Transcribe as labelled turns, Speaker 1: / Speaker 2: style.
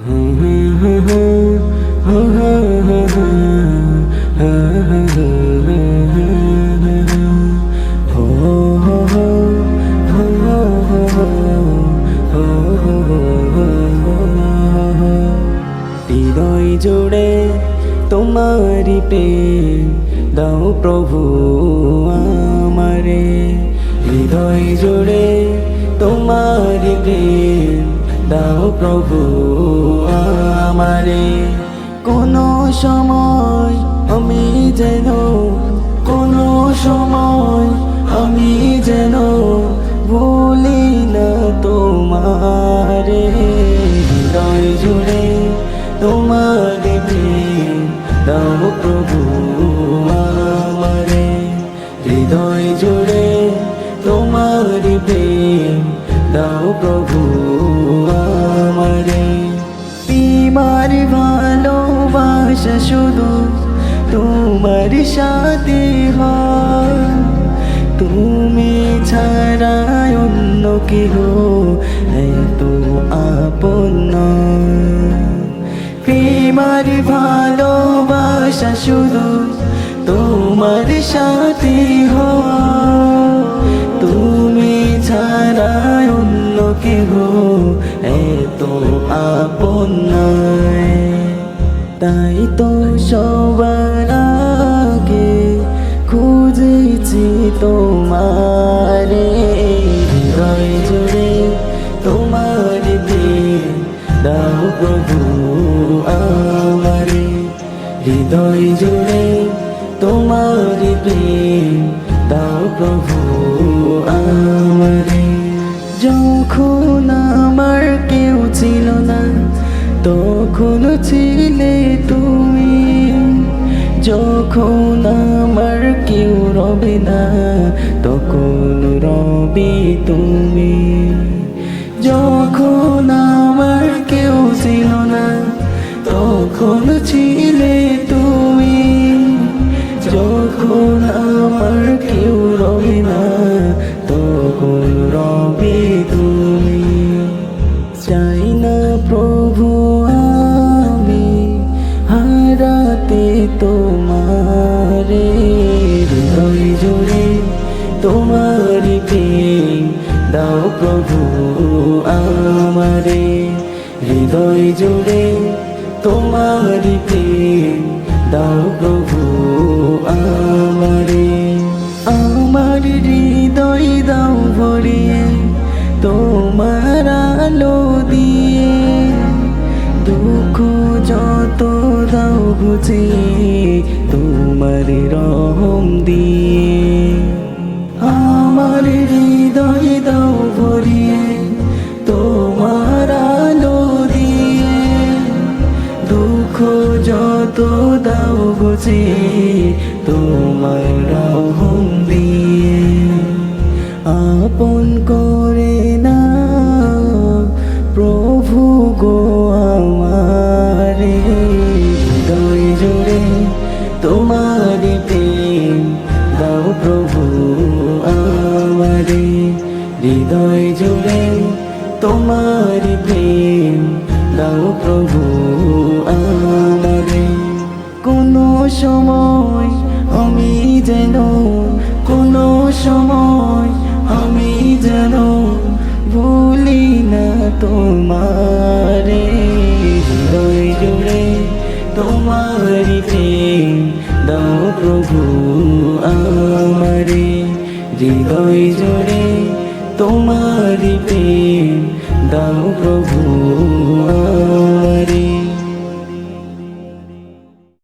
Speaker 1: হৃদয় জুড়ে তোমারি প্রেম দাও প্রভু আমারে, হৃদয় জুড়ে তোমারি প্রেম দাও প্রভু আমারে। কোনো সময় আমি যেন, কোনো সময় আমি যেন ভুলি না তোমারে, হৃদয় জুড়ে তোমারি প্রেম দাও প্রভু আমারে, হৃদয় জুড়ে তোমারি প্রেম দাও প্রভু আমারে। তোমার ভালোবাসা শুধু তোমার সাথে হয়, তুমি ছাড়া অন্য কেহ এত আপন নয়। তোমার ভালোবাসা শুধু তোমার সাথে হয়, তুমি ছাড়া অন্য কেহ এত আপন নয়। তাই তো সবার আগে খুঁজেছি তোমারে, হৃদয় জুড়ে তোমার প্রেম দাও প্রভু আমারে, হৃদয় জুড়ে তোমার প্রেম দাও প্রভু আমারে। যখন আমার কেউ ছিল না তখন ছিলে তুমি, যখন আমার কেউ রবে না তখন রবে তুমি, যখন আমার কেউ ছিল না তখন ছিলে তুমি, যখন আমার কেউ রবে না তখন রবে তুমি। চাই না প্রভু আমি হারাতে তোমারে, হৃদয় জুড়ে তোমারি প্রেম দাও প্রভু আমারে, হৃদয় জুড়ে তোমারি প্রেম দাও প্রভু আমারে। আমার হৃদয় দাও ভরিয়ে তোমার আলো দিয়ে, দুঃখ যত দাও বুঝিয়ে তোমার রহম দিয়ে। আমার হৃদয় দাও ভরিয়ে তোমার আলো দিয়ে, দুঃখ যত দাও বুঝিয়ে তোমার রহম দিয়ে। আপন করে না প্রভু গো আমারে, হৃদয় জুড়ে তোমারি প্রেম দাও প্রভু আমারে, হৃদয় জুড়ে তোমারি প্রেম দাও প্রভু আমারে। কোনো সময় আমি যেন, কোনো সময় আমি যেন ভুলি না তোমারে, হৃদয় জুড়ে তোমারি প্রেম দাও প্রভু আমারে, হৃদয় জুড়ে তোমারি প্রেম দাও প্রভু